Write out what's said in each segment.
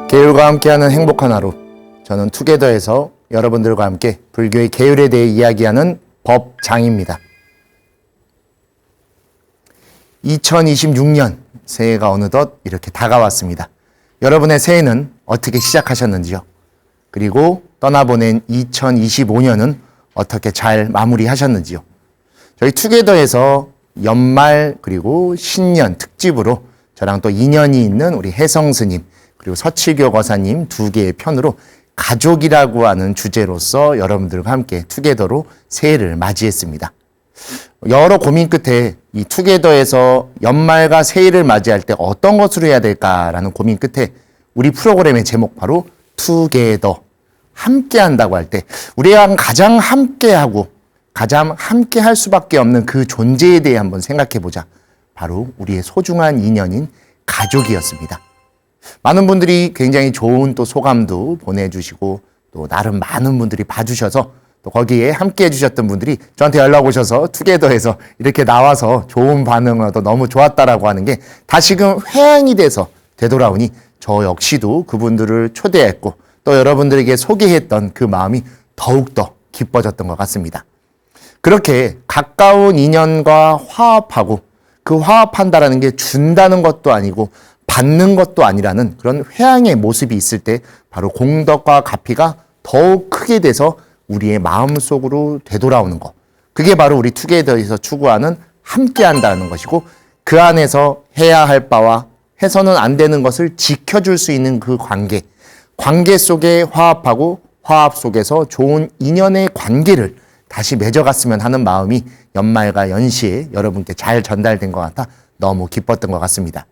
계율과 함께하는 행복한 하루. 저는 투게더에서 여러분들과 함께 불교의 계율에 대해 이야기하는 법장입니다. 2026년 새해가 어느덧 이렇게 다가왔습니다. 여러분의 새해는 어떻게 시작하셨는지요? 그리고 떠나보낸 2025년은 어떻게 잘 마무리하셨는지요? 저희 투게더에서 연말 그리고 신년 특집으로 저랑 또 인연이 있는 우리 혜성 스님 그리고 서칠교 거사님 두 개의 편으로 가족이라고 하는 주제로서 여러분들과 함께 투게더로 새해를 맞이했습니다. 여러 고민 끝에 이 투게더에서 연말과 새해를 맞이할 때 어떤 것으로 해야 될까라는 고민 끝에 우리 프로그램의 제목 바로 투게더, 함께 한다고 할 때 우리가 가장 함께하고 가장 함께 할 수밖에 없는 그 존재에 대해 한번 생각해 보자. 바로 우리의 소중한 인연인 가족이었습니다. 많은 분들이 굉장히 좋은 또 소감도 보내주시고 또 나름 많은 분들이 봐주셔서 또 거기에 함께 해주셨던 분들이 저한테 연락 오셔서 투게더에서 이렇게 나와서 좋은 반응을 얻어 너무 좋았다라고 하는 게 다시금 회항이 돼서 되돌아오니 저 역시도 그분들을 초대했고 또 여러분들에게 소개했던 그 마음이 더욱더 기뻐졌던 것 같습니다. 그렇게 가까운 인연과 화합하고 그 화합한다라는 게 준다는 것도 아니고 받는 것도 아니라는 그런 회항의 모습이 있을 때 바로 공덕과 가피가 더욱 크게 돼서 우리의 마음속으로 되돌아오는 것. 그게 바로 우리 투게더에서 추구하는 함께 한다는 것이고 그 안에서 해야 할 바와 해서는 안 되는 것을 지켜줄 수 있는 그 관계 속에 화합하고 화합 속에서 좋은 인연의 관계를 다시 맺어갔으면 하는 마음이 연말과 연시에 여러분께 잘 전달된 것 같아 너무 기뻤던 것 같습니다.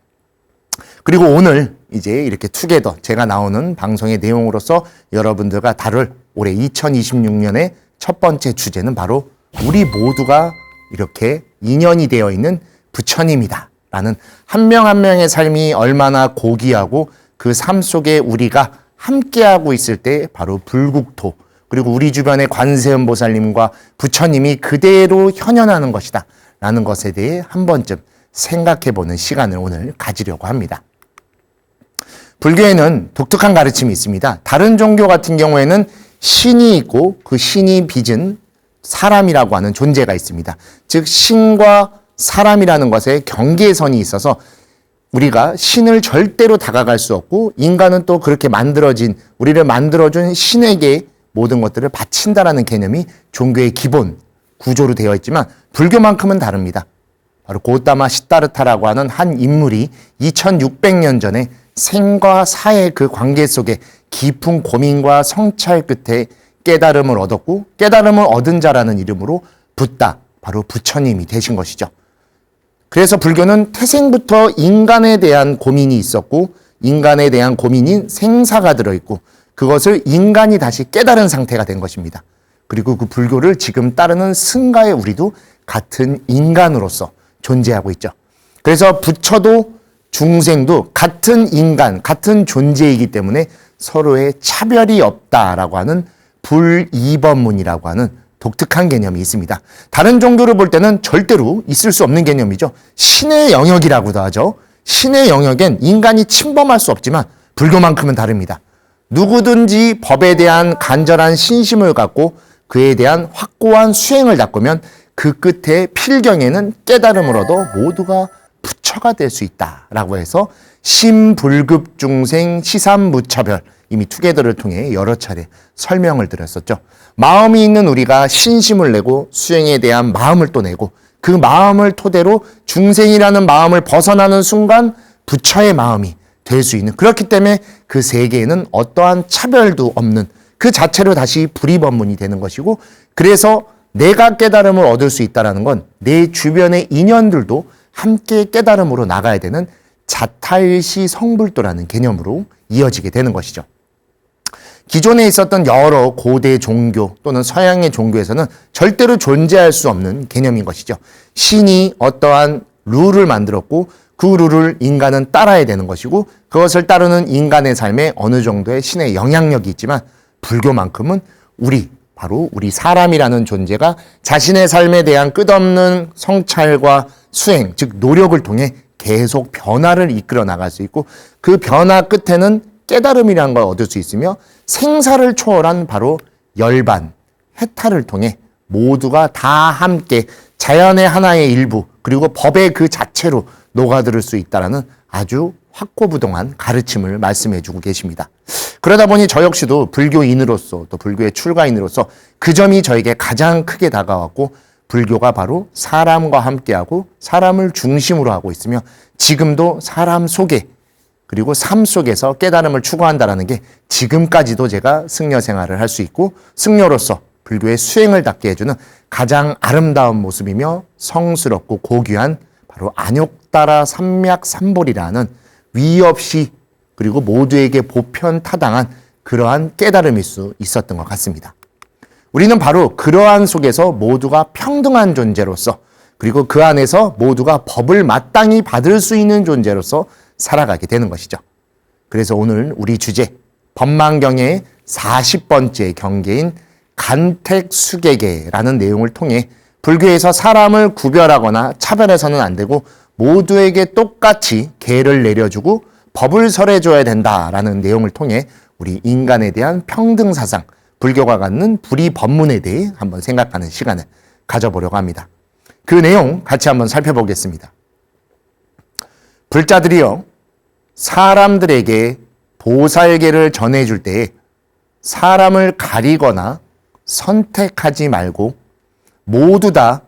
그리고 오늘 이제 이렇게 투게더 제가 나오는 방송의 내용으로서 여러분들과 다룰 올해 2026년의 첫 번째 주제는 바로 우리 모두가 이렇게 인연이 되어 있는 부처님이다 라는 한 명 한 명의 삶이 얼마나 고귀하고 그 삶 속에 우리가 함께하고 있을 때 바로 불국토 그리고 우리 주변의 관세음보살님과 부처님이 그대로 현현하는 것이다 라는 것에 대해 한 번쯤 생각해보는 시간을 오늘 가지려고 합니다. 불교에는 독특한 가르침이 있습니다. 다른 종교 같은 경우에는 신이 있고 그 신이 빚은 사람이라고 하는 존재가 있습니다. 즉 신과 사람이라는 것에 경계선이 있어서 우리가 신을 절대로 다가갈 수 없고 인간은 또 그렇게 만들어진 우리를 만들어준 신에게 모든 것들을 바친다라는 개념이 종교의 기본 구조로 되어 있지만 불교만큼은 다릅니다. 바로 고타마 시타르타라고 하는 한 인물이 2600년 전에 생과 사의 그 관계 속에 깊은 고민과 성찰 끝에 깨달음을 얻었고 깨달음을 얻은 자라는 이름으로 붓다, 바로 부처님이 되신 것이죠. 그래서 불교는 태생부터 인간에 대한 고민이 있었고 인간에 대한 고민인 생사가 들어있고 그것을 인간이 다시 깨달은 상태가 된 것입니다. 그리고 그 불교를 지금 따르는 승가의 우리도 같은 인간으로서 존재하고 있죠. 그래서 부처도 중생도 같은 인간, 같은 존재이기 때문에 서로의 차별이 없다라고 하는 불이번문이라고 하는 독특한 개념이 있습니다. 다른 종교를 볼 때는 절대로 있을 수 없는 개념이죠. 신의 영역이라고도 하죠. 신의 영역엔 인간이 침범할 수 없지만 불교만큼은 다릅니다. 누구든지 법에 대한 간절한 신심을 갖고 그에 대한 확고한 수행을 닦으면 그 끝에 필경에는 깨달음을 얻어 모두가 부처가 될 수 있다라고 해서 심불급 중생 시삼무처별 이미 투게더를 통해 여러 차례 설명을 드렸었죠. 마음이 있는 우리가 신심을 내고 수행에 대한 마음을 또 내고 그 마음을 토대로 중생이라는 마음을 벗어나는 순간 부처의 마음이 될 수 있는 그렇기 때문에 그 세계에는 어떠한 차별도 없는 그 자체로 다시 불이번문이 되는 것이고 그래서 내가 깨달음을 얻을 수 있다는 건 내 주변의 인연들도 함께 깨달음으로 나가야 되는 자타일시 성불도라는 개념으로 이어지게 되는 것이죠. 기존에 있었던 여러 고대 종교 또는 서양의 종교에서는 절대로 존재할 수 없는 개념인 것이죠. 신이 어떠한 룰을 만들었고 그 룰을 인간은 따라야 되는 것이고 그것을 따르는 인간의 삶에 어느 정도의 신의 영향력이 있지만 불교만큼은 바로 우리 사람이라는 존재가 자신의 삶에 대한 끝없는 성찰과 수행, 즉 노력을 통해 계속 변화를 이끌어 나갈 수 있고 그 변화 끝에는 깨달음이라는 걸 얻을 수 있으며 생사를 초월한 바로 열반, 해탈을 통해 모두가 다 함께 자연의 하나의 일부 그리고 법의 그 자체로 녹아들을 수 있다는 아주 확고부동한 가르침을 말씀해 주고 계십니다. 그러다 보니 저 역시도 불교인으로서 또 불교의 출가인으로서 그 점이 저에게 가장 크게 다가왔고 불교가 바로 사람과 함께하고 사람을 중심으로 하고 있으며 지금도 사람 속에 그리고 삶 속에서 깨달음을 추구한다는 게 지금까지도 제가 승려 생활을 할 수 있고 승려로서 불교의 수행을 닦게 해주는 가장 아름다운 모습이며 성스럽고 고귀한 바로 안욕따라 삼맥삼볼이라는 위 없이 그리고 모두에게 보편타당한 그러한 깨달음일 수 있었던 것 같습니다. 우리는 바로 그러한 속에서 모두가 평등한 존재로서 그리고 그 안에서 모두가 법을 마땅히 받을 수 있는 존재로서 살아가게 되는 것이죠. 그래서 오늘 우리 주제 법망경의 40번째 경계인 간택수계계라는 내용을 통해 불교에서 사람을 구별하거나 차별해서는 안 되고 모두에게 똑같이 계를 내려주고 법을 설해줘야 된다라는 내용을 통해 우리 인간에 대한 평등사상, 불교가 갖는 불이법문에 대해 한번 생각하는 시간을 가져보려고 합니다. 그 내용 같이 한번 살펴보겠습니다. 불자들이여 사람들에게 보살계를 전해줄 때에 사람을 가리거나 선택하지 말고 모두 다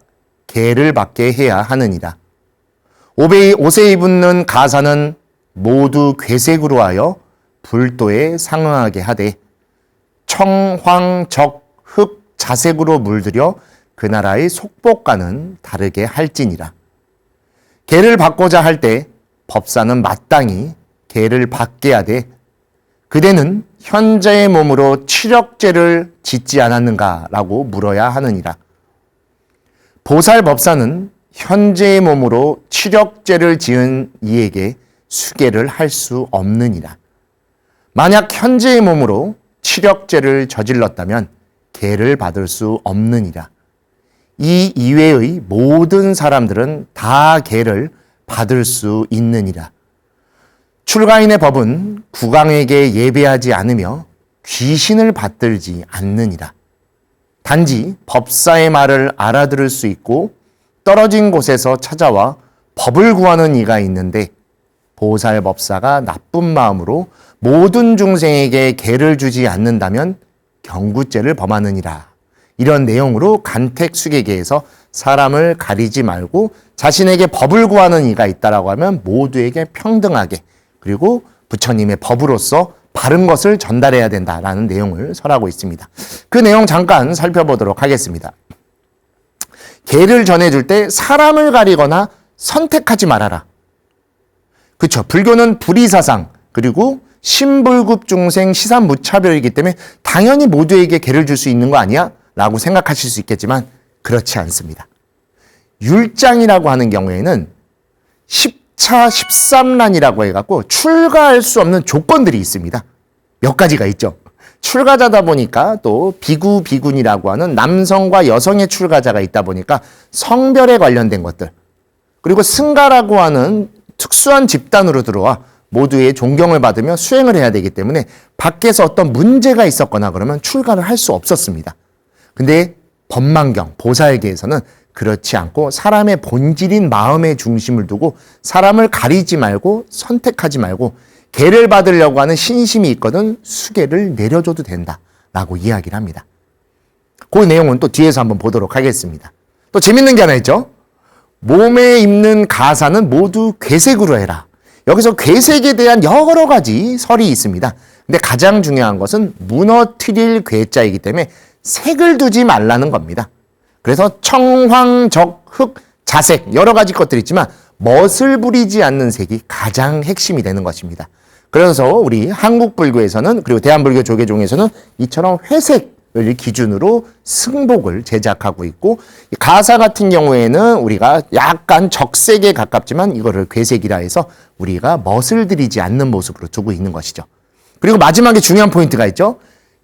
계를 받게 해야 하느니라. 오세이 붙는 가사는 모두 괴색으로 하여 불도에 상응하게 하되 청황적 흑 자색으로 물들여 그 나라의 속복과는 다르게 할지니라. 계를 받고자 할 때 법사는 마땅히 계를 받게 하되 그대는 현재의 몸으로 치력죄를 짓지 않았는가라고 물어야 하느니라. 보살법사는 현재의 몸으로 치력죄를 지은 이에게 수계를 할 수 없느니라. 만약 현재의 몸으로 치력죄를 저질렀다면 계를 받을 수 없느니라. 이 이외의 모든 사람들은 다 계를 받을 수 있느니라. 출가인의 법은 국왕에게 예배하지 않으며 귀신을 받들지 않느니라. 단지 법사의 말을 알아들을 수 있고 떨어진 곳에서 찾아와 법을 구하는 이가 있는데 보살법사가 나쁜 마음으로 모든 중생에게 계를 주지 않는다면 경구죄를 범하느니라. 이런 내용으로 간택수계계에서 사람을 가리지 말고 자신에게 법을 구하는 이가 있다라고 하면 모두에게 평등하게 그리고 부처님의 법으로서 바른 것을 전달해야 된다라는 내용을 설하고 있습니다. 그 내용 잠깐 살펴보도록 하겠습니다. 계를 전해줄 때 사람을 가리거나 선택하지 말아라. 그렇죠. 불교는 불이사상 그리고 신불급 중생 시산무차별이기 때문에 당연히 모두에게 계를 줄 수 있는 거 아니야? 라고 생각하실 수 있겠지만 그렇지 않습니다. 율장이라고 하는 경우에는 10차 13란이라고 해갖고 출가할 수 없는 조건들이 있습니다. 몇 가지가 있죠. 출가자다 보니까 또 비구, 비군이라고 하는 남성과 여성의 출가자가 있다 보니까 성별에 관련된 것들 그리고 승가라고 하는 특수한 집단으로 들어와 모두의 존경을 받으며 수행을 해야 되기 때문에 밖에서 어떤 문제가 있었거나 그러면 출가를 할 수 없었습니다. 근데 법망경, 보살계에서는 그렇지 않고 사람의 본질인 마음의 중심을 두고 사람을 가리지 말고 선택하지 말고 계를 받으려고 하는 신심이 있거든 수계를 내려줘도 된다라고 이야기를 합니다. 그 내용은 또 뒤에서 한번 보도록 하겠습니다. 또 재밌는 게 하나 있죠. 몸에 입는 가사는 모두 괴색으로 해라. 여기서 괴색에 대한 여러 가지 설이 있습니다. 근데 가장 중요한 것은 무너뜨릴 괴자이기 때문에 색을 두지 말라는 겁니다. 그래서 청황적 흑 자색 여러 가지 것들이 있지만 멋을 부리지 않는 색이 가장 핵심이 되는 것입니다. 그래서 우리 한국 불교에서는 그리고 대한불교 조계종에서는 이처럼 회색을 기준으로 승복을 제작하고 있고 가사 같은 경우에는 우리가 약간 적색에 가깝지만 이거를 괴색이라 해서 우리가 멋을 들이지 않는 모습으로 두고 있는 것이죠. 그리고 마지막에 중요한 포인트가 있죠.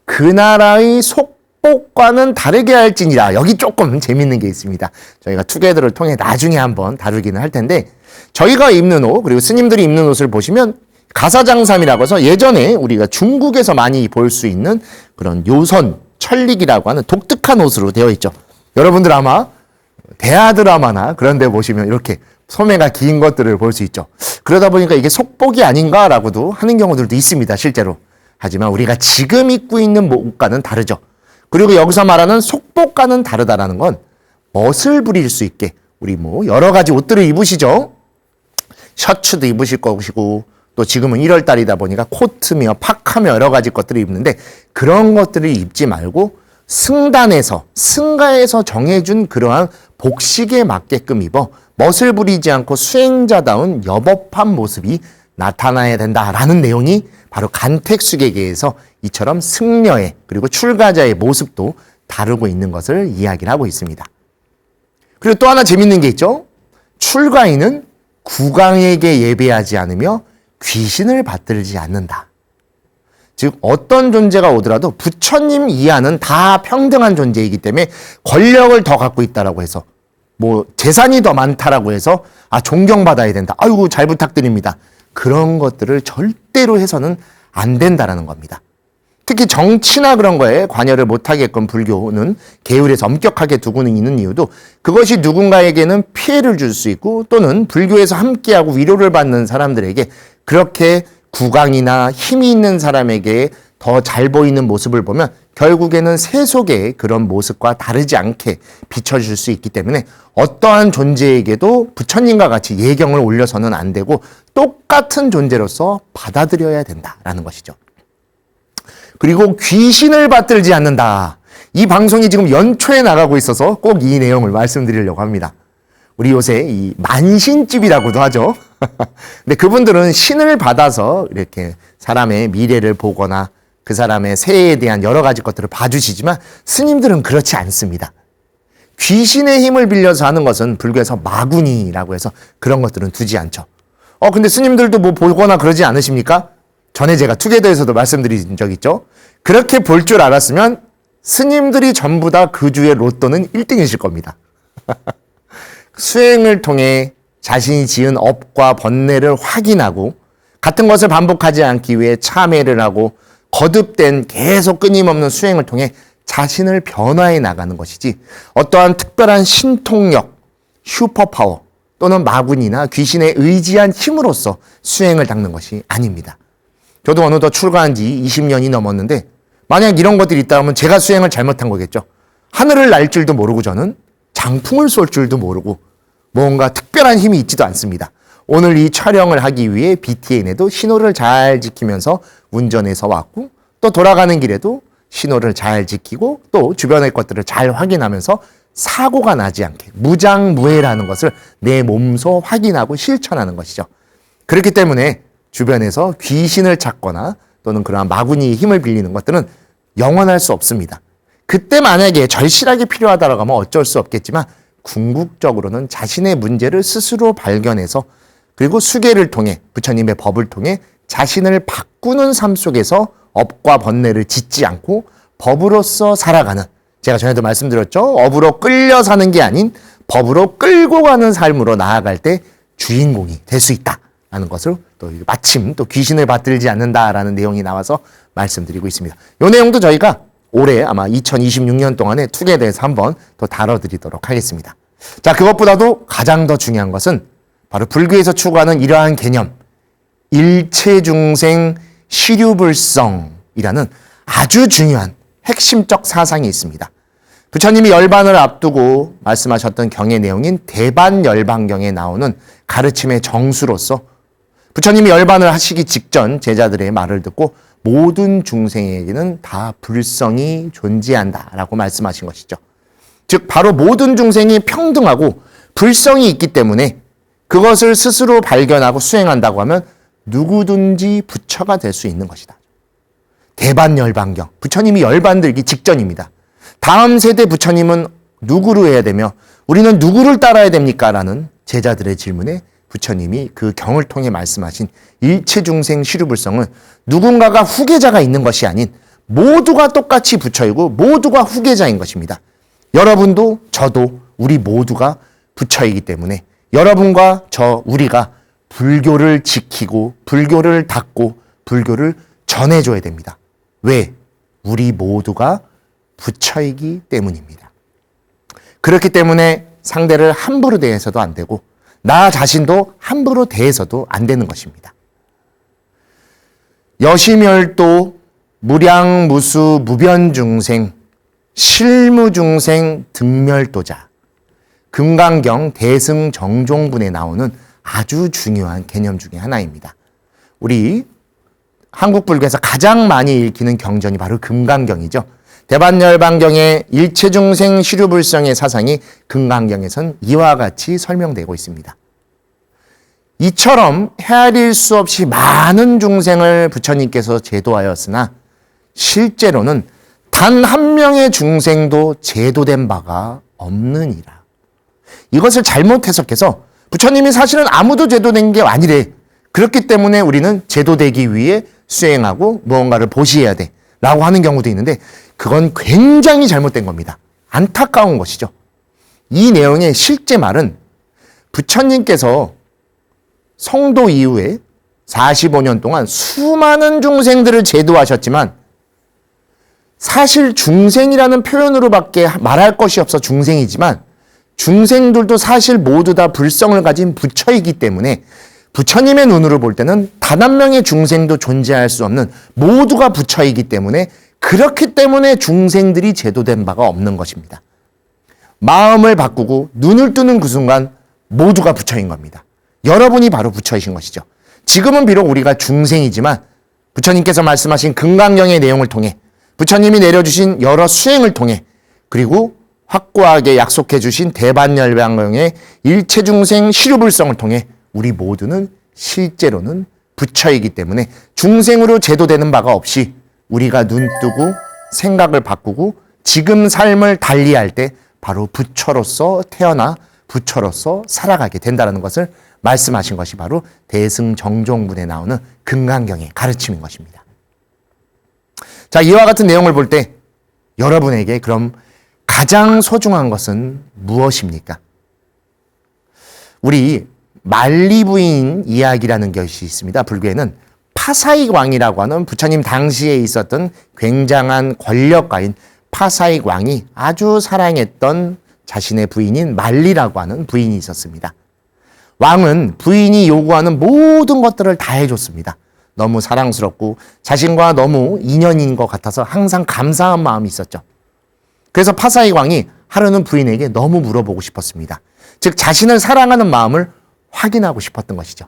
그 나라의 속복과는 다르게 할지니라. 여기 조금 재밌는 게 있습니다. 저희가 투게더를 통해 나중에 한번 다루기는 할 텐데 저희가 입는 옷 그리고 스님들이 입는 옷을 보시면 가사장삼이라고 해서 예전에 우리가 중국에서 많이 볼 수 있는 그런 요선, 천릭이라고 하는 독특한 옷으로 되어 있죠. 여러분들 아마 대하 드라마나 그런 데 보시면 이렇게 소매가 긴 것들을 볼 수 있죠. 그러다 보니까 이게 속복이 아닌가라고도 하는 경우들도 있습니다, 실제로. 하지만 우리가 지금 입고 있는 옷과는 다르죠. 그리고 여기서 말하는 속복과는 다르다라는 건 멋을 부릴 수 있게 우리 뭐 여러 가지 옷들을 입으시죠. 셔츠도 입으실 것이고 또 지금은 1월 달이다 보니까 코트며 파카며 여러 가지 것들을 입는데 그런 것들을 입지 말고 승가에서 정해준 그러한 복식에 맞게끔 입어 멋을 부리지 않고 수행자다운 여법한 모습이 나타나야 된다라는 내용이 바로 간택수계계에서 이처럼 승려의 그리고 출가자의 모습도 다루고 있는 것을 이야기를 하고 있습니다. 그리고 또 하나 재밌는 게 있죠. 출가인은 국왕에게 예배하지 않으며 귀신을 받들지 않는다. 즉 어떤 존재가 오더라도 부처님 이하는 다 평등한 존재이기 때문에 권력을 더 갖고 있다라고 해서 뭐 재산이 더 많다라고 해서 존경받아야 된다. 아이고 잘 부탁드립니다. 그런 것들을 절대로 해서는 안 된다라는 겁니다. 특히 정치나 그런 거에 관여를 못하게끔 불교는 계율에서 엄격하게 두고 있는 이유도 그것이 누군가에게는 피해를 줄 수 있고 또는 불교에서 함께하고 위로를 받는 사람들에게 그렇게 국왕이나 힘이 있는 사람에게 더 잘 보이는 모습을 보면 결국에는 세속의 그런 모습과 다르지 않게 비춰줄 수 있기 때문에 어떠한 존재에게도 부처님과 같이 예경을 올려서는 안 되고 똑같은 존재로서 받아들여야 된다라는 것이죠. 그리고 귀신을 받들지 않는다. 이 방송이 지금 연초에 나가고 있어서 꼭 이 내용을 말씀드리려고 합니다. 우리 요새 이 만신집이라고도 하죠. 근데 그분들은 신을 받아서 이렇게 사람의 미래를 보거나 그 사람의 새해에 대한 여러 가지 것들을 봐주시지만 스님들은 그렇지 않습니다. 귀신의 힘을 빌려서 하는 것은 불교에서 마구니라고 해서 그런 것들은 두지 않죠. 근데 스님들도 뭐 보거나 그러지 않으십니까? 전에 제가 투게더에서도 말씀드린 적 있죠. 그렇게 볼 줄 알았으면 스님들이 전부 다 그 주의 로또는 1등이실 겁니다. 수행을 통해 자신이 지은 업과 번뇌를 확인하고 같은 것을 반복하지 않기 위해 참회를 하고 거듭된 계속 끊임없는 수행을 통해 자신을 변화해 나가는 것이지 어떠한 특별한 신통력, 슈퍼파워 또는 마군이나 귀신에 의지한 힘으로써 수행을 닦는 것이 아닙니다. 저도 어느덧 출가한 지 20년이 넘었는데 만약 이런 것들이 있다면 제가 수행을 잘못한 거겠죠. 하늘을 날 줄도 모르고 저는 장풍을 쏠 줄도 모르고 뭔가 특별한 힘이 있지도 않습니다. 오늘 이 촬영을 하기 위해 BTN에도 신호를 잘 지키면서 운전해서 왔고 또 돌아가는 길에도 신호를 잘 지키고 또 주변의 것들을 잘 확인하면서 사고가 나지 않게 무장무해라는 것을 내 몸소 확인하고 실천하는 것이죠. 그렇기 때문에 주변에서 귀신을 찾거나 또는 그러한 마구니의 힘을 빌리는 것들은 영원할 수 없습니다. 그때 만약에 절실하게 필요하다라고 하면 어쩔 수 없겠지만 궁극적으로는 자신의 문제를 스스로 발견해서 그리고 수계를 통해 부처님의 법을 통해 자신을 바꾸는 삶 속에서 업과 번뇌를 짓지 않고 법으로서 살아가는 제가 전에도 말씀드렸죠. 업으로 끌려 사는 게 아닌 법으로 끌고 가는 삶으로 나아갈 때 주인공이 될 수 있다라는 것을 또 마침 또 귀신을 받들지 않는다라는 내용이 나와서 말씀드리고 있습니다. 이 내용도 저희가 올해 아마 2026년 동안에 투게더에서 한번 더 다뤄드리도록 하겠습니다. 자, 그것보다도 가장 더 중요한 것은 바로 불교에서 추구하는 이러한 개념, 일체중생 시류불성이라는 아주 중요한 핵심적 사상이 있습니다. 부처님이 열반을 앞두고 말씀하셨던 경의 내용인 대반열반경에 나오는 가르침의 정수로서 부처님이 열반을 하시기 직전 제자들의 말을 듣고 모든 중생에게는 다 불성이 존재한다라고 말씀하신 것이죠. 즉 바로 모든 중생이 평등하고 불성이 있기 때문에 그것을 스스로 발견하고 수행한다고 하면 누구든지 부처가 될 수 있는 것이다. 대반열반경, 부처님이 열반들기 직전입니다. 다음 세대 부처님은 누구로 해야 되며 우리는 누구를 따라야 됩니까? 라는 제자들의 질문에 부처님이 그 경을 통해 말씀하신 일체중생 시류불성은 누군가가 후계자가 있는 것이 아닌 모두가 똑같이 부처이고 모두가 후계자인 것입니다. 여러분도 저도 우리 모두가 부처이기 때문에 여러분과 우리가 불교를 지키고 불교를 닦고 불교를 전해줘야 됩니다. 왜? 우리 모두가 부처이기 때문입니다. 그렇기 때문에 상대를 함부로 대해서도 안 되고 나 자신도 함부로 대해서도 안 되는 것입니다. 여시멸도 무량무수 무변중생 실무중생 등멸도자 금강경 대승정종분에 나오는 아주 중요한 개념 중에 하나입니다. 우리 한국 불교에서 가장 많이 읽히는 경전이 바로 금강경이죠. 대반열반경의 일체중생 시류불성의 사상이 금강경에선 이와 같이 설명되고 있습니다. 이처럼 헤아릴 수 없이 많은 중생을 부처님께서 제도하였으나 실제로는 단 한 명의 중생도 제도된 바가 없느니라. 이것을 잘못 해석해서 부처님이 사실은 아무도 제도된 게 아니래. 그렇기 때문에 우리는 제도되기 위해 수행하고 무언가를 보시해야 돼 라고 하는 경우도 있는데 그건 굉장히 잘못된 겁니다. 안타까운 것이죠. 이 내용의 실제 말은 부처님께서 성도 이후에 45년 동안 수많은 중생들을 제도하셨지만 사실 중생이라는 표현으로밖에 말할 것이 없어 중생이지만 중생들도 사실 모두 다 불성을 가진 부처이기 때문에 부처님의 눈으로 볼 때는 단 한 명의 중생도 존재할 수 없는 모두가 부처이기 때문에 그렇기 때문에 중생들이 제도된 바가 없는 것입니다. 마음을 바꾸고 눈을 뜨는 그 순간 모두가 부처인 겁니다. 여러분이 바로 부처이신 것이죠. 지금은 비록 우리가 중생이지만 부처님께서 말씀하신 금강경의 내용을 통해 부처님이 내려주신 여러 수행을 통해 그리고 확고하게 약속해 주신 대반열반경의 일체중생 시류불성을 통해 우리 모두는 실제로는 부처이기 때문에 중생으로 제도되는 바가 없이 우리가 눈 뜨고 생각을 바꾸고 지금 삶을 달리할 때 바로 부처로서 태어나 부처로서 살아가게 된다는 것을 말씀하신 것이 바로 대승정종분에 나오는 금강경의 가르침인 것입니다. 자, 이와 같은 내용을 볼 때 여러분에게 그럼 가장 소중한 것은 무엇입니까? 우리 만리부인 이야기라는 것이 있습니다. 불교에는 파사익왕이라고 하는 부처님 당시에 있었던 굉장한 권력가인 파사익왕이 아주 사랑했던 자신의 부인인 만리라고 하는 부인이 있었습니다. 왕은 부인이 요구하는 모든 것들을 다 해줬습니다. 너무 사랑스럽고 자신과 너무 인연인 것 같아서 항상 감사한 마음이 있었죠. 그래서 파사익 왕이 하루는 부인에게 너무 물어보고 싶었습니다. 즉 자신을 사랑하는 마음을 확인하고 싶었던 것이죠.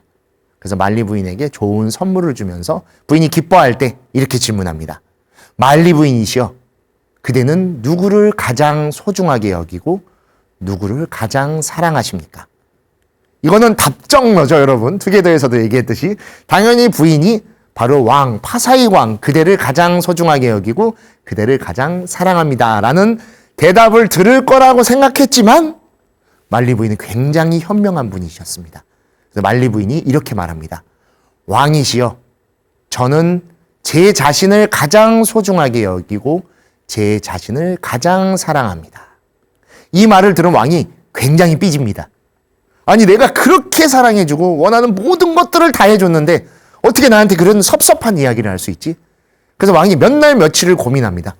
그래서 만리 부인에게 좋은 선물을 주면서 부인이 기뻐할 때 이렇게 질문합니다. 만리 부인이시여, 그대는 누구를 가장 소중하게 여기고 누구를 가장 사랑하십니까? 이거는 답정너죠, 여러분. 투게더에서도 얘기했듯이 당연히 부인이 바로 왕, 파사익 왕, 그대를 가장 소중하게 여기고 그대를 가장 사랑합니다 라는 대답을 들을 거라고 생각했지만 만리 부인은 굉장히 현명한 분이셨습니다. 그래서 만리 부인이 이렇게 말합니다. 왕이시여, 저는 제 자신을 가장 소중하게 여기고 제 자신을 가장 사랑합니다. 이 말을 들은 왕이 굉장히 삐집니다. 아니, 내가 그렇게 사랑해주고 원하는 모든 것들을 다 해줬는데 어떻게 나한테 그런 섭섭한 이야기를 할 수 있지? 그래서 왕이 몇 날 며칠을 고민합니다.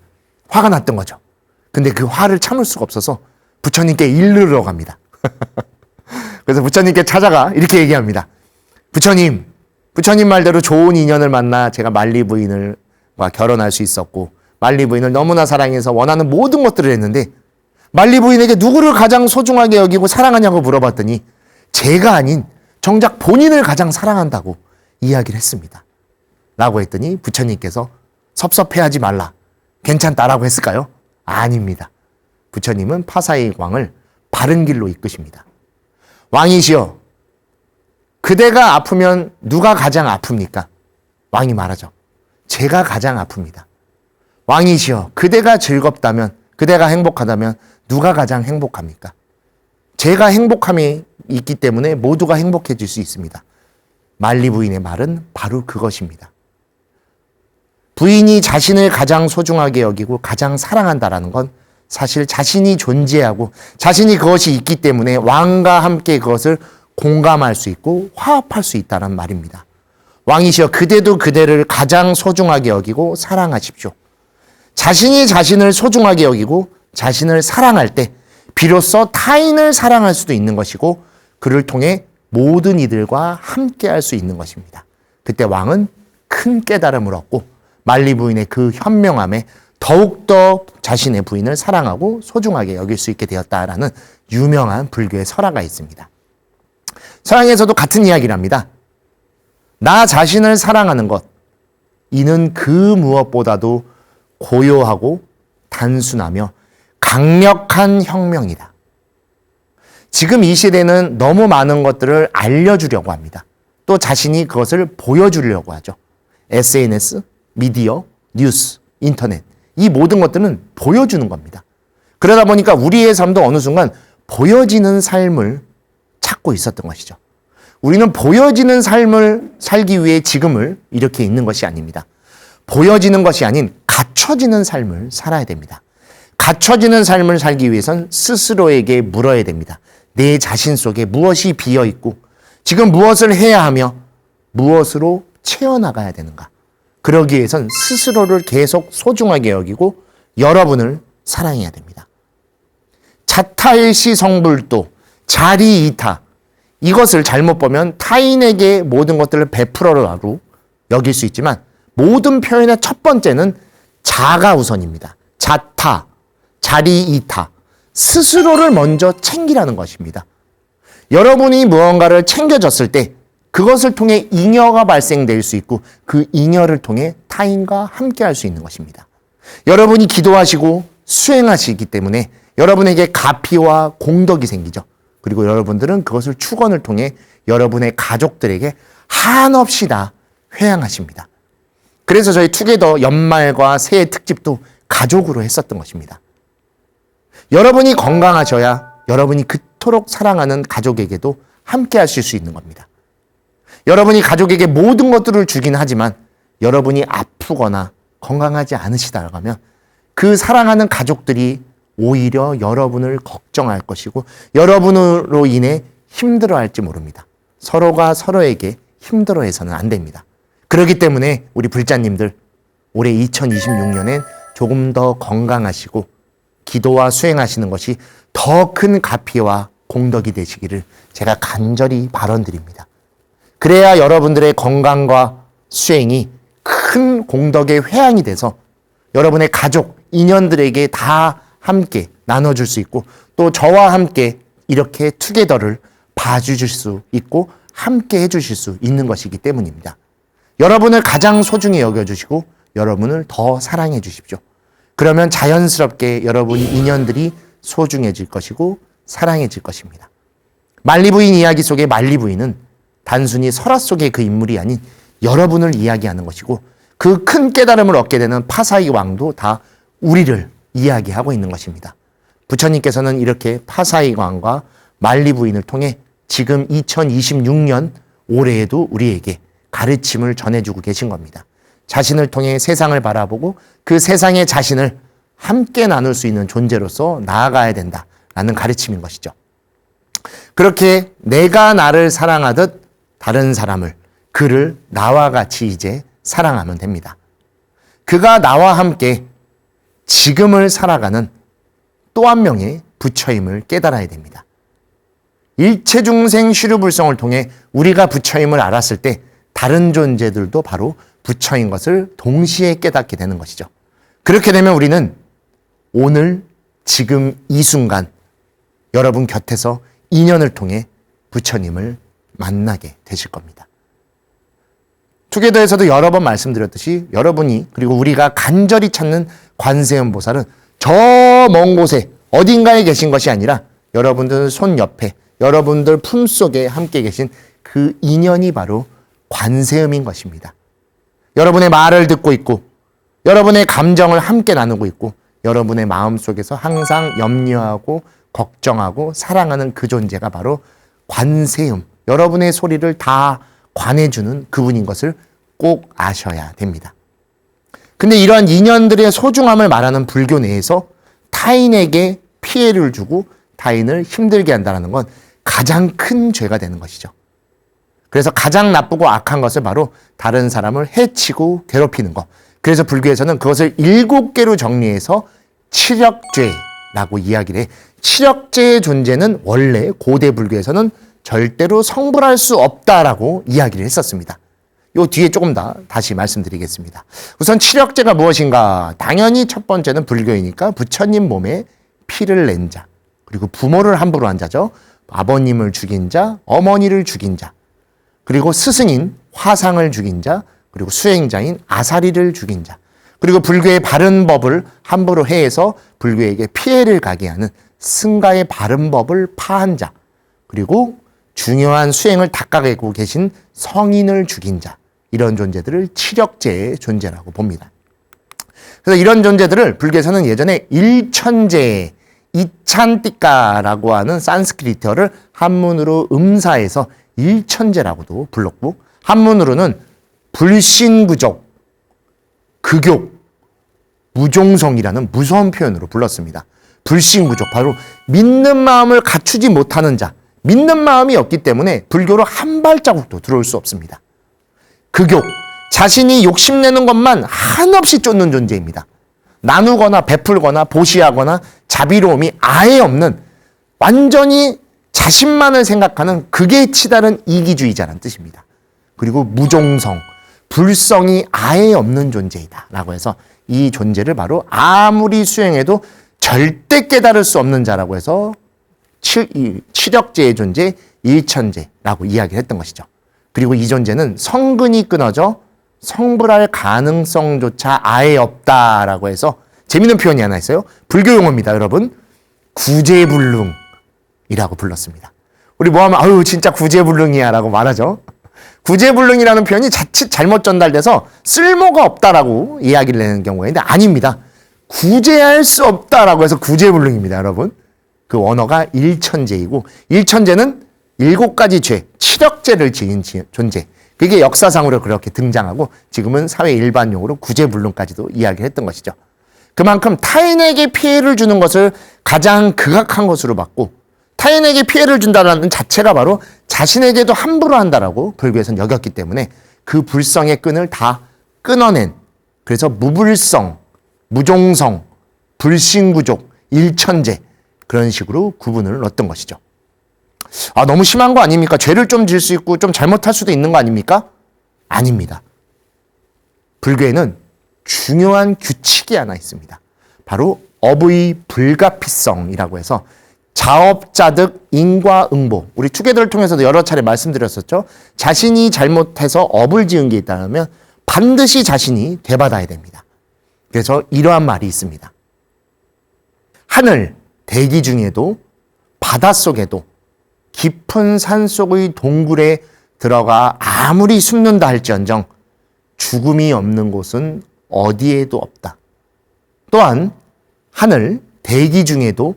화가 났던 거죠. 근데 그 화를 참을 수가 없어서 부처님께 이르러 갑니다. 그래서 부처님께 찾아가 이렇게 얘기합니다. 부처님 말대로 좋은 인연을 만나 제가 만리 부인과 결혼할 수 있었고 만리 부인을 너무나 사랑해서 원하는 모든 것들을 했는데 만리 부인에게 누구를 가장 소중하게 여기고 사랑하냐고 물어봤더니 제가 아닌 정작 본인을 가장 사랑한다고 이야기를 했습니다. 라고 했더니 부처님께서 섭섭해하지 말라, 괜찮다라고 했을까요? 아닙니다. 부처님은 파사익 왕을 바른 길로 이끄십니다. 왕이시여, 그대가 아프면 누가 가장 아픕니까? 왕이 말하죠. 제가 가장 아픕니다. 왕이시여, 그대가 즐겁다면, 그대가 행복하다면 누가 가장 행복합니까? 제가 행복함이 있기 때문에 모두가 행복해질 수 있습니다. 만리 부인의 말은 바로 그것입니다. 부인이 자신을 가장 소중하게 여기고 가장 사랑한다라는 건 사실 자신이 존재하고 자신이 그것이 있기 때문에 왕과 함께 그것을 공감할 수 있고 화합할 수 있다는 말입니다. 왕이시여 그대도 그대를 가장 소중하게 여기고 사랑하십시오. 자신이 자신을 소중하게 여기고 자신을 사랑할 때 비로소 타인을 사랑할 수도 있는 것이고 그를 통해 모든 이들과 함께할 수 있는 것입니다. 그때 왕은 큰 깨달음을 얻고 말리 부인의 그 현명함에 더욱더 자신의 부인을 사랑하고 소중하게 여길 수 있게 되었다라는 유명한 불교의 설화가 있습니다. 서양에서도 같은 이야기를 합니다. 나 자신을 사랑하는 것, 이는 그 무엇보다도 고요하고 단순하며 강력한 혁명이다. 지금 이 시대는 너무 많은 것들을 알려주려고 합니다. 또 자신이 그것을 보여주려고 하죠. SNS, 미디어, 뉴스, 인터넷 이 모든 것들은 보여주는 겁니다. 그러다 보니까 우리의 삶도 어느 순간 보여지는 삶을 찾고 있었던 것이죠. 우리는 보여지는 삶을 살기 위해 지금을 이렇게 있는 것이 아닙니다. 보여지는 것이 아닌 갖춰지는 삶을 살아야 됩니다. 갖춰지는 삶을 살기 위해선 스스로에게 물어야 됩니다. 내 자신 속에 무엇이 비어있고 지금 무엇을 해야 하며 무엇으로 채워나가야 되는가. 그러기 위해선 스스로를 계속 소중하게 여기고 여러분을 사랑해야 됩니다. 자타일시 성불도, 자리이타 이것을 잘못 보면 타인에게 모든 것들을 베풀어라고 여길 수 있지만 모든 표현의 첫 번째는 자가 우선입니다. 자타, 자리이타 스스로를 먼저 챙기라는 것입니다. 여러분이 무언가를 챙겨줬을 때 그것을 통해 잉여가 발생될 수 있고 그 잉여를 통해 타인과 함께할 수 있는 것입니다. 여러분이 기도하시고 수행하시기 때문에 여러분에게 가피와 공덕이 생기죠. 그리고 여러분들은 그것을 축원을 통해 여러분의 가족들에게 한없이 다 회양하십니다. 그래서 저희 투게더 연말과 새해 특집도 가족으로 했었던 것입니다. 여러분이 건강하셔야 여러분이 그토록 사랑하는 가족에게도 함께 하실 수 있는 겁니다. 여러분이 가족에게 모든 것들을 주긴 하지만 여러분이 아프거나 건강하지 않으시다고 하면 그 사랑하는 가족들이 오히려 여러분을 걱정할 것이고 여러분으로 인해 힘들어할지 모릅니다. 서로가 서로에게 힘들어해서는 안 됩니다. 그렇기 때문에 우리 불자님들 올해 2026년엔 조금 더 건강하시고 기도와 수행하시는 것이 더 큰 가피와 공덕이 되시기를 제가 간절히 발언드립니다. 그래야 여러분들의 건강과 수행이 큰 공덕의 회양이 돼서 여러분의 가족, 인연들에게 다 함께 나눠줄 수 있고 또 저와 함께 이렇게 투게더를 봐주실 수 있고 함께 해주실 수 있는 것이기 때문입니다. 여러분을 가장 소중히 여겨주시고 여러분을 더 사랑해 주십시오. 그러면 자연스럽게 여러분 인연들이 소중해질 것이고 사랑해질 것입니다. 말리 부인 이야기 속의 말리 부인은 단순히 설화 속의 그 인물이 아닌 여러분을 이야기하는 것이고 그 큰 깨달음을 얻게 되는 파사이 왕도 다 우리를 이야기하고 있는 것입니다. 부처님께서는 이렇게 파사이 왕과 말리 부인을 통해 지금 2026년 올해에도 우리에게 가르침을 전해주고 계신 겁니다. 자신을 통해 세상을 바라보고 그 세상의 자신을 함께 나눌 수 있는 존재로서 나아가야 된다라는 가르침인 것이죠. 그렇게 내가 나를 사랑하듯 다른 사람을, 그를 나와 같이 이제 사랑하면 됩니다. 그가 나와 함께 지금을 살아가는 또 한 명의 부처임을 깨달아야 됩니다. 일체중생 시류불성을 통해 우리가 부처임을 알았을 때 다른 존재들도 바로 부처인 것을 동시에 깨닫게 되는 것이죠. 그렇게 되면 우리는 오늘 지금 이 순간 여러분 곁에서 인연을 통해 부처님을 만나게 되실 겁니다. 투게더에서도 여러 번 말씀드렸듯이 여러분이 그리고 우리가 간절히 찾는 관세음 보살은 저 먼 곳에 어딘가에 계신 것이 아니라 여러분들 손 옆에 여러분들 품속에 함께 계신 그 인연이 바로 관세음인 것입니다. 여러분의 말을 듣고 있고 여러분의 감정을 함께 나누고 있고 여러분의 마음속에서 항상 염려하고 걱정하고 사랑하는 그 존재가 바로 관세음, 여러분의 소리를 다 관해주는 그분인 것을 꼭 아셔야 됩니다. 근데 이러한 인연들의 소중함을 말하는 불교 내에서 타인에게 피해를 주고 타인을 힘들게 한다는 건 가장 큰 죄가 되는 것이죠. 그래서 가장 나쁘고 악한 것을 바로 다른 사람을 해치고 괴롭히는 것. 그래서 불교에서는 그것을 7개로 정리해서 치력죄라고 이야기를 해. 치력죄의 존재는 원래 고대 불교에서는 절대로 성불할 수 없다라고 이야기를 했었습니다. 요 뒤에 조금 더 다시 말씀드리겠습니다. 우선 치력죄가 무엇인가? 당연히 첫 번째는 불교이니까 부처님 몸에 피를 낸 자, 그리고 부모를 함부로 한 자죠. 아버님을 죽인 자, 어머니를 죽인 자, 그리고 스승인 화상을 죽인 자, 그리고 수행자인 아사리를 죽인 자, 그리고 불교의 바른 법을 함부로 해해서 불교에게 피해를 가게 하는 승가의 바른 법을 파한 자, 그리고 중요한 수행을 닦아가고 계신 성인을 죽인 자, 이런 존재들을 치력죄의 존재라고 봅니다. 그래서 이런 존재들을 불교에서는 예전에 일천제, 이찬띠까라고 하는 산스크리트어를 한문으로 음사해서 일천제라고도 불렀고, 한문으로는 불신부족, 극욕, 무종성이라는 무서운 표현으로 불렀습니다. 불신부족, 바로 믿는 마음을 갖추지 못하는 자, 믿는 마음이 없기 때문에 불교로 한 발자국도 들어올 수 없습니다. 극욕, 자신이 욕심내는 것만 한없이 쫓는 존재입니다. 나누거나 베풀거나 보시하거나 자비로움이 아예 없는, 완전히 자신만을 생각하는 극에 치달은 이기주의자라는 뜻입니다. 그리고 무종성, 불성이 아예 없는 존재이다 라고 해서 이 존재를 바로 아무리 수행해도 절대 깨달을 수 없는 자라고 해서 치력제의 존재, 일천제라고 이야기를 했던 것이죠. 그리고 이 존재는 성근이 끊어져 성불할 가능성조차 아예 없다라고 해서 재밌는 표현이 하나 있어요. 불교 용어입니다, 여러분. 구제불능이라고 불렀습니다. 우리 뭐하면 아유 진짜 구제불능이야 라고 말하죠. 구제불능이라는 표현이 자칫 잘못 전달돼서 쓸모가 없다라고 이야기를 내는 경우가 있는데 아닙니다. 구제할 수 없다라고 해서 구제불능입니다, 여러분. 그 원어가 일천제이고, 일천제는 7가지 죄, 치력죄를 지은 존재. 그게 역사상으로 그렇게 등장하고 지금은 사회 일반 용어로 구제불능까지도 이야기를 했던 것이죠. 그만큼 타인에게 피해를 주는 것을 가장 극악한 것으로 봤고, 타인에게 피해를 준다는 자체가 바로 자신에게도 함부로 한다라고 불교에서는 여겼기 때문에 그 불성의 끈을 다 끊어낸, 그래서 무불성, 무종성, 불신구족, 일천제, 그런 식으로 구분을 넣었던 것이죠. 아, 너무 심한 거 아닙니까? 죄를 좀 질 수 있고 좀 잘못할 수도 있는 거 아닙니까? 아닙니다. 불교에는 중요한 규칙이 하나 있습니다. 바로 업의 불가피성이라고 해서 자업자득 인과응보, 우리 투게더를 통해서도 여러 차례 말씀드렸었죠. 자신이 잘못해서 업을 지은 게 있다면 반드시 자신이 되받아야 됩니다. 그래서 이러한 말이 있습니다. 하늘, 대기 중에도 바닷속에도 깊은 산속의 동굴에 들어가 아무리 숨는다 할지언정 죽음이 없는 곳은 어디에도 없다. 또한 하늘, 대기 중에도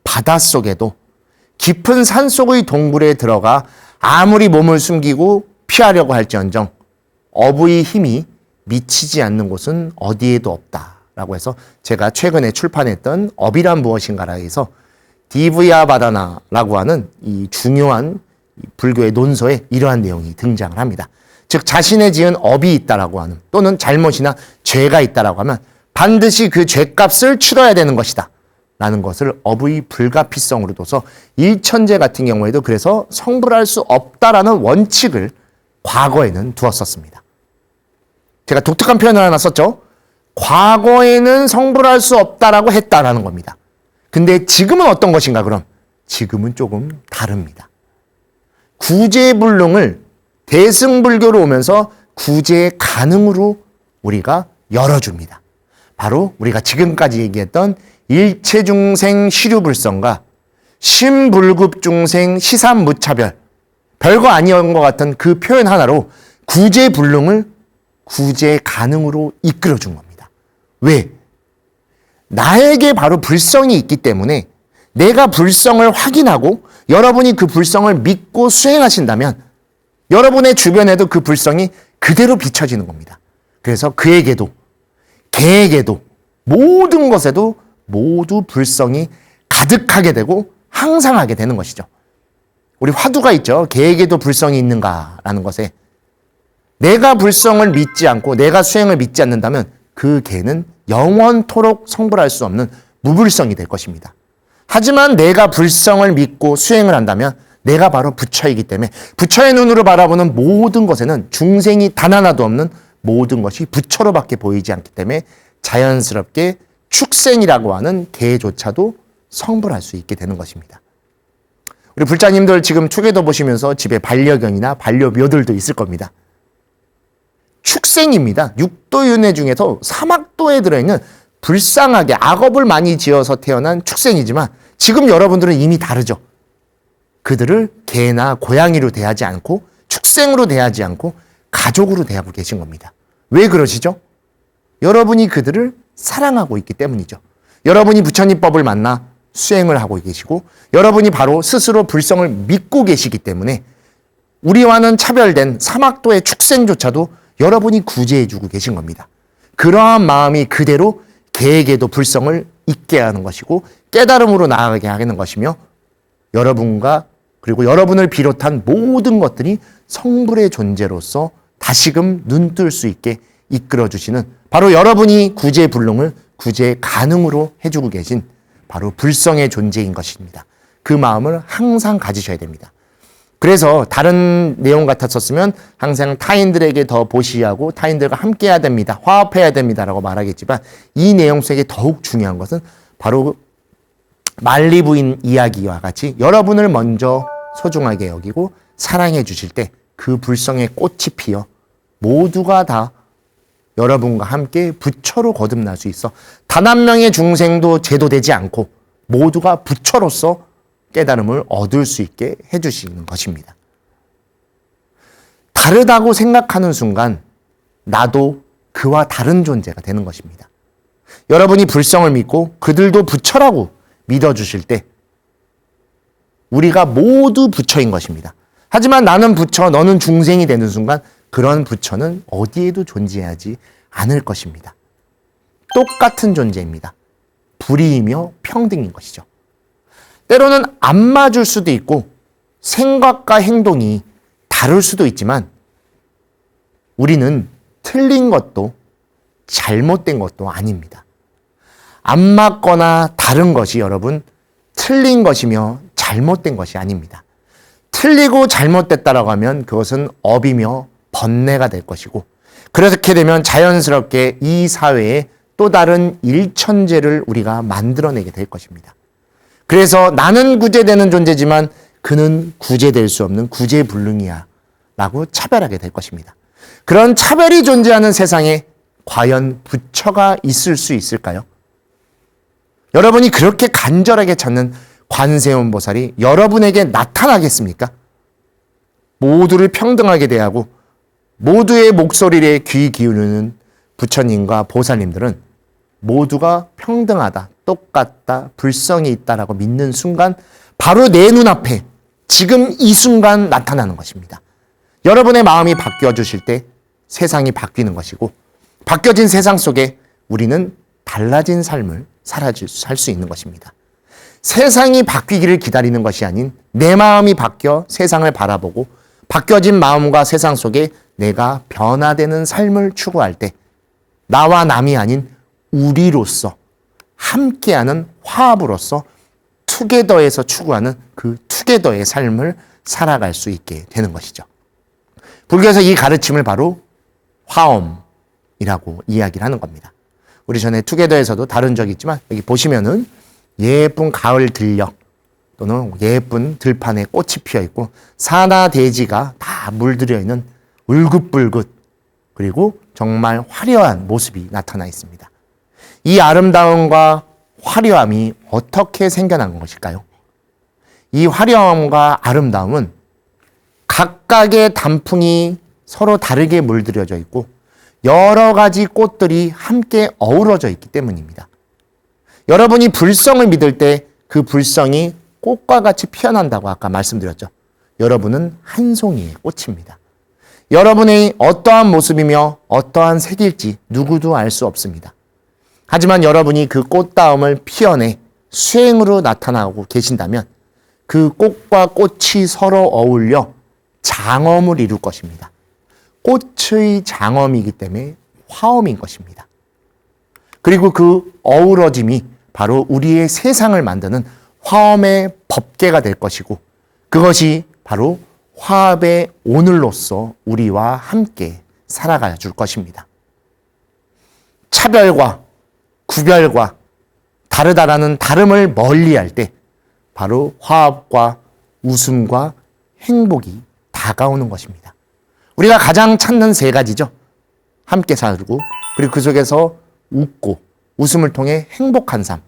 바닷속에도 깊은 산속의 동굴에 들어가 아무리 몸을 숨기고 피하려고 할지언정 업의 힘이 미치지 않는 곳은 어디에도 없다라고 해서 제가 최근에 출판했던 업이란 무엇인가라 해서 디브야 바다나라고 하는 이 중요한 불교의 논서에 이러한 내용이 등장을 합니다. 즉 자신의 지은 업이 있다라고 하는, 또는 잘못이나 죄가 있다라고 하면 반드시 그 죄값을 치러야 되는 것이다 라는 것을 업의 불가피성으로 둬서 일천제 같은 경우에도 그래서 성불할 수 없다라는 원칙을 과거에는 두었었습니다. 제가 독특한 표현을 하나 썼죠. 과거에는 성불할 수 없다라고 했다라는 겁니다. 근데 지금은 어떤 것인가 그럼? 지금은 조금 다릅니다. 구제불능을 대승불교로 오면서 구제 가능으로 우리가 열어줍니다. 바로 우리가 지금까지 얘기했던 일체중생 시류불성과 심불급중생 시삼무차별, 별거 아니었던 것 같은 그 표현 하나로 구제불능을 구제 가능으로 이끌어준 겁니다. 왜? 나에게 바로 불성이 있기 때문에 내가 불성을 확인하고 여러분이 그 불성을 믿고 수행하신다면 여러분의 주변에도 그 불성이 그대로 비춰지는 겁니다. 그래서 그에게도, 개에게도, 모든 것에도 모두 불성이 가득하게 되고 항상 하게 되는 것이죠. 우리 화두가 있죠. 개에게도 불성이 있는가라는 것에 내가 불성을 믿지 않고 내가 수행을 믿지 않는다면 그 개는 영원토록 성불할 수 없는 무불성이 될 것입니다. 하지만 내가 불성을 믿고 수행을 한다면 내가 바로 부처이기 때문에 부처의 눈으로 바라보는 모든 것에는 중생이 단 하나도 없는 모든 것이 부처로밖에 보이지 않기 때문에 자연스럽게 축생이라고 하는 개조차도 성불할 수 있게 되는 것입니다. 우리 불자님들 지금 축에도 보시면서 집에 반려견이나 반려묘들도 있을 겁니다. 축생입니다. 육도윤회 중에서 사막도에 들어있는 불쌍하게 악업을 많이 지어서 태어난 축생이지만 지금 여러분들은 이미 다르죠. 그들을 개나 고양이로 대하지 않고 축생으로 대하지 않고 가족으로 대하고 계신 겁니다. 왜 그러시죠? 여러분이 그들을 사랑하고 있기 때문이죠. 여러분이 부처님법을 만나 수행을 하고 계시고 여러분이 바로 스스로 불성을 믿고 계시기 때문에 우리와는 차별된 사막도의 축생조차도 여러분이 구제해주고 계신 겁니다. 그러한 마음이 그대로 개에게도 불성을 있게 하는 것이고 깨달음으로 나아가게 하는 것이며 여러분과 그리고 여러분을 비롯한 모든 것들이 성불의 존재로서 다시금 눈뜰 수 있게 이끌어주시는 바로 여러분이 구제불능을 구제가능으로 해주고 계신 바로 불성의 존재인 것입니다. 그 마음을 항상 가지셔야 됩니다. 그래서 다른 내용 같았었으면 항상 타인들에게 더 보시하고 타인들과 함께 해야 됩니다. 화합해야 됩니다라고 말하겠지만 이 내용 속에 더욱 중요한 것은 바로 만리부인 이야기와 같이 여러분을 먼저 소중하게 여기고 사랑해 주실 때 그 불성의 꽃이 피어 모두가 다 여러분과 함께 부처로 거듭날 수 있어 단 한 명의 중생도 제도되지 않고 모두가 부처로서 깨달음을 얻을 수 있게 해주시는 것입니다. 다르다고 생각하는 순간 나도 그와 다른 존재가 되는 것입니다. 여러분이 불성을 믿고 그들도 부처라고 믿어주실 때 우리가 모두 부처인 것입니다. 하지만 나는 부처, 너는 중생이 되는 순간 그런 부처는 어디에도 존재하지 않을 것입니다. 똑같은 존재입니다. 불이이며 평등인 것이죠. 때로는 안 맞을 수도 있고 생각과 행동이 다를 수도 있지만 우리는 틀린 것도 잘못된 것도 아닙니다. 안 맞거나 다른 것이 여러분 틀린 것이며 잘못된 것이 아닙니다. 틀리고 잘못됐다라고 하면 그것은 업이며 번뇌가 될 것이고 그렇게 되면 자연스럽게 이 사회에 또 다른 일천재를 우리가 만들어내게 될 것입니다. 그래서 나는 구제되는 존재지만 그는 구제될 수 없는 구제불능이야 라고 차별하게 될 것입니다. 그런 차별이 존재하는 세상에 과연 부처가 있을 수 있을까요? 여러분이 그렇게 간절하게 찾는 관세음 보살이 여러분에게 나타나겠습니까? 모두를 평등하게 대하고 모두의 목소리에 귀 기울이는 부처님과 보살님들은 모두가 평등하다, 똑같다, 불성이 있다라고 믿는 순간 바로 내 눈앞에 지금 이 순간 나타나는 것입니다. 여러분의 마음이 바뀌어 주실 때 세상이 바뀌는 것이고 바뀌어진 세상 속에 우리는 달라진 삶을 살 수 있는 것입니다. 세상이 바뀌기를 기다리는 것이 아닌 내 마음이 바뀌어 세상을 바라보고 바뀌어진 마음과 세상 속에 내가 변화되는 삶을 추구할 때 나와 남이 아닌 우리로서 함께하는 화합으로서 투게더에서 추구하는 그 투게더의 삶을 살아갈 수 있게 되는 것이죠. 불교에서 이 가르침을 바로 화엄이라고 이야기를 하는 겁니다. 우리 전에 투게더에서도 다룬 적이 있지만 여기 보시면은 예쁜 가을 들녘 또는 예쁜 들판에 꽃이 피어 있고 산하 대지가 다 물들여 있는 울긋불긋 그리고 정말 화려한 모습이 나타나 있습니다. 이 아름다움과 화려함이 어떻게 생겨난 것일까요? 이 화려함과 아름다움은 각각의 단풍이 서로 다르게 물들여져 있고 여러 가지 꽃들이 함께 어우러져 있기 때문입니다. 여러분이 불성을 믿을 때 그 불성이 꽃과 같이 피어난다고 아까 말씀드렸죠. 여러분은 한 송이의 꽃입니다. 여러분의 어떠한 모습이며 어떠한 색일지 누구도 알 수 없습니다. 하지만 여러분이 그 꽃다움을 피어내 수행으로 나타나고 계신다면 그 꽃과 꽃이 서로 어울려 장엄을 이룰 것입니다. 꽃의 장엄이기 때문에 화엄인 것입니다. 그리고 그 어우러짐이 바로 우리의 세상을 만드는 화엄의 법계가 될 것이고, 그것이 바로 화합의 오늘로서 우리와 함께 살아가 줄 것입니다. 차별과 구별과 다르다라는 다름을 멀리할 때 바로 화합과 웃음과 행복이 다가오는 것입니다. 우리가 가장 찾는 세 가지죠. 함께 살고, 그리고 그 속에서 웃고 웃음을 통해 행복한 삶.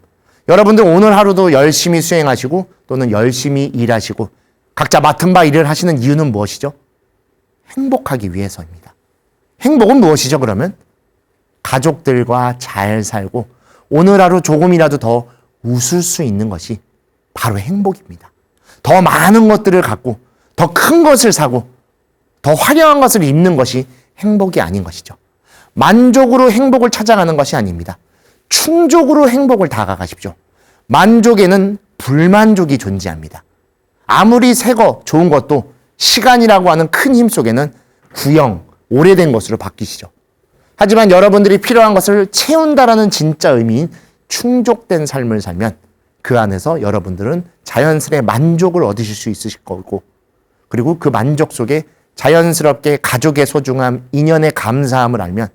여러분들 오늘 하루도 열심히 수행하시고 또는 열심히 일하시고 각자 맡은 바 일을 하시는 이유는 무엇이죠? 행복하기 위해서입니다. 행복은 무엇이죠, 그러면? 가족들과 잘 살고 오늘 하루 조금이라도 더 웃을 수 있는 것이 바로 행복입니다. 더 많은 것들을 갖고 더 큰 것을 사고 더 화려한 것을 입는 것이 행복이 아닌 것이죠. 만족으로 행복을 찾아가는 것이 아닙니다. 충족으로 행복을 다가가십시오. 만족에는 불만족이 존재합니다. 아무리 새거 좋은 것도 시간이라고 하는 큰 힘 속에는 구형, 오래된 것으로 바뀌시죠. 하지만 여러분들이 필요한 것을 채운다라는 진짜 의미인 충족된 삶을 살면 그 안에서 여러분들은 자연스레 만족을 얻으실 수 있으실 거고, 그리고 그 만족 속에 자연스럽게 가족의 소중함, 인연의 감사함을 알면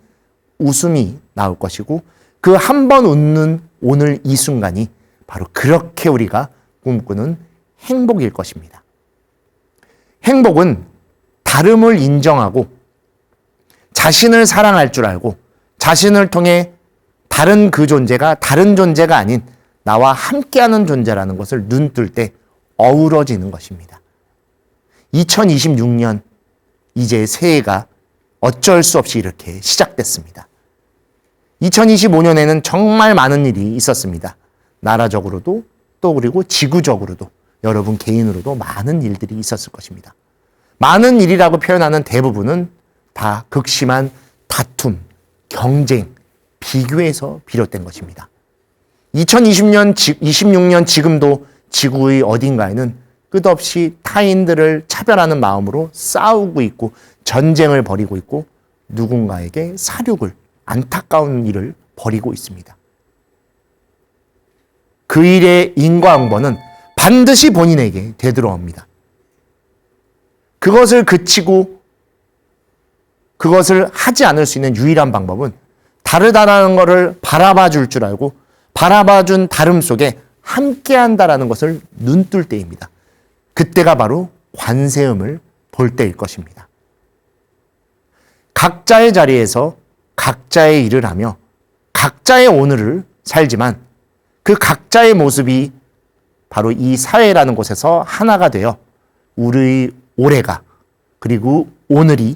웃음이 나올 것이고, 그 한 번 웃는 오늘 이 순간이 바로 그렇게 우리가 꿈꾸는 행복일 것입니다. 행복은 다름을 인정하고 자신을 사랑할 줄 알고 자신을 통해 다른 그 존재가 다른 존재가 아닌 나와 함께하는 존재라는 것을 눈뜰 때 어우러지는 것입니다. 2026년 이제 새해가 어쩔 수 없이 이렇게 시작됐습니다. 2025년에는 정말 많은 일이 있었습니다. 나라적으로도 또 그리고 지구적으로도 여러분 개인으로도 많은 일들이 있었을 것입니다. 많은 일이라고 표현하는 대부분은 다 극심한 다툼, 경쟁, 비교에서 비롯된 것입니다. 26년 지금도 지구의 어딘가에는 끝없이 타인들을 차별하는 마음으로 싸우고 있고 전쟁을 벌이고 있고 누군가에게 사륙을, 안타까운 일을 벌이고 있습니다. 그 일의 인과응보는 반드시 본인에게 되돌아옵니다. 그것을 그치고 그것을 하지 않을 수 있는 유일한 방법은 다르다라는 것을 바라봐 줄 줄 알고 바라봐 준 다름 속에 함께 한다라는 것을 눈뜰 때입니다. 그때가 바로 관세음을 볼 때일 것입니다. 각자의 자리에서 각자의 일을 하며 각자의 오늘을 살지만 그 각자의 모습이 바로 이 사회라는 곳에서 하나가 되어 우리의 올해가 그리고 오늘이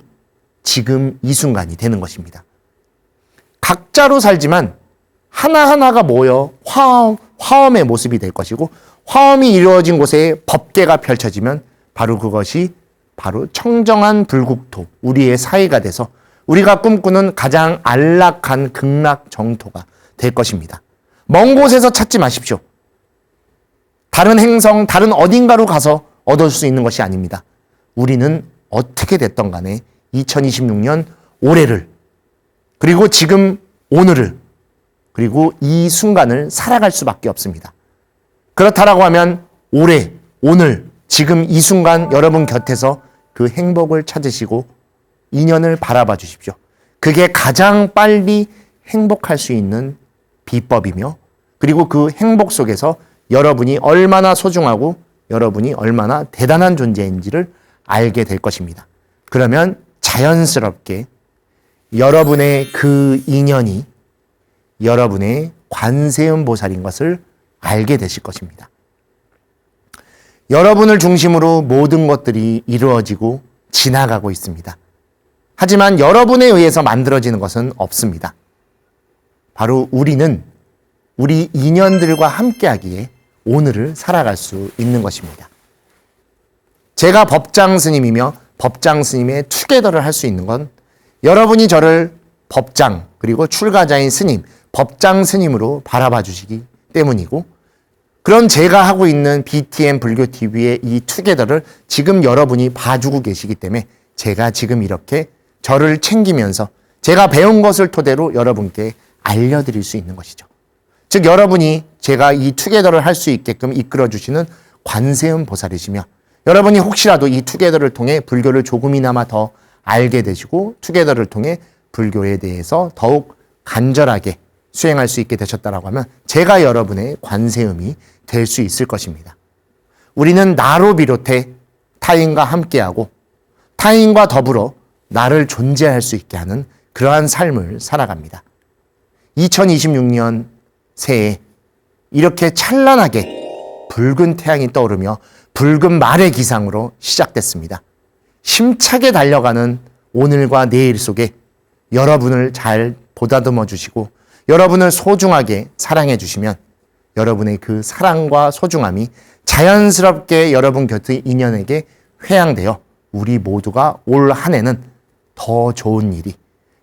지금 이 순간이 되는 것입니다. 각자로 살지만 하나하나가 모여 화엄의 모습이 될 것이고 화엄이 이루어진 곳에 법계가 펼쳐지면 바로 그것이 바로 청정한 불국토, 우리의 사회가 돼서 우리가 꿈꾸는 가장 안락한 극락 정토가 될 것입니다. 먼 곳에서 찾지 마십시오. 다른 행성, 다른 어딘가로 가서 얻을 수 있는 것이 아닙니다. 우리는 어떻게 됐던 간에 2026년 올해를 그리고 지금 오늘을 그리고 이 순간을 살아갈 수밖에 없습니다. 그렇다라고 하면 올해, 오늘, 지금 이 순간 여러분 곁에서 그 행복을 찾으시고 인연을 바라봐 주십시오. 그게 가장 빨리 행복할 수 있는 비법이며 그리고 그 행복 속에서 여러분이 얼마나 소중하고 여러분이 얼마나 대단한 존재인지를 알게 될 것입니다. 그러면 자연스럽게 여러분의 그 인연이 여러분의 관세음 보살인 것을 알게 되실 것입니다. 여러분을 중심으로 모든 것들이 이루어지고 지나가고 있습니다. 하지만 여러분에 의해서 만들어지는 것은 없습니다. 바로 우리는 우리 인연들과 함께하기에 오늘을 살아갈 수 있는 것입니다. 제가 법장 스님이며 법장 스님의 투게더를 할 수 있는 건 여러분이 저를 법장 그리고 출가자인 스님, 법장 스님으로 바라봐 주시기 때문이고 그런 제가 하고 있는 BTN 불교 TV의 이 투게더를 지금 여러분이 봐주고 계시기 때문에 제가 지금 이렇게 저를 챙기면서 제가 배운 것을 토대로 여러분께 알려드릴 수 있는 것이죠. 즉 여러분이 제가 이 투게더를 할 수 있게끔 이끌어주시는 관세음 보살이시며 여러분이 혹시라도 이 투게더를 통해 불교를 조금이나마 더 알게 되시고 투게더를 통해 불교에 대해서 더욱 간절하게 수행할 수 있게 되셨다라고 하면 제가 여러분의 관세음이 될 수 있을 것입니다. 우리는 나로 비롯해 타인과 함께하고 타인과 더불어 나를 존재할 수 있게 하는 그러한 삶을 살아갑니다. 2026년 새해 이렇게 찬란하게 붉은 태양이 떠오르며 붉은 말의 기상으로 시작됐습니다. 힘차게 달려가는 오늘과 내일 속에 여러분을 잘 보다듬어 주시고 여러분을 소중하게 사랑해 주시면 여러분의 그 사랑과 소중함이 자연스럽게 여러분 곁의 인연에게 회양되어 우리 모두가 올 한 해는 더 좋은 일이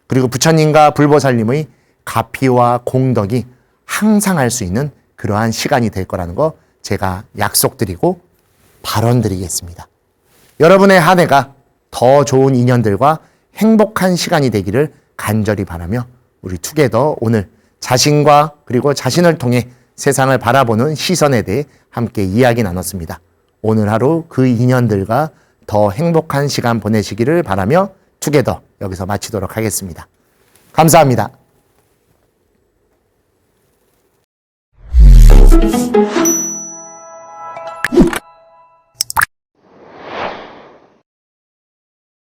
그리고 부처님과 불보살님의 가피와 공덕이 항상 할 수 있는 그러한 시간이 될 거라는 거 제가 약속드리고 발언드리겠습니다. 여러분의 한 해가 더 좋은 인연들과 행복한 시간이 되기를 간절히 바라며 우리 투게더 오늘 자신과 그리고 자신을 통해 세상을 바라보는 시선에 대해 함께 이야기 나눴습니다. 오늘 하루 그 인연들과 더 행복한 시간 보내시기를 바라며 투게더 여기서 마치도록 하겠습니다. 감사합니다.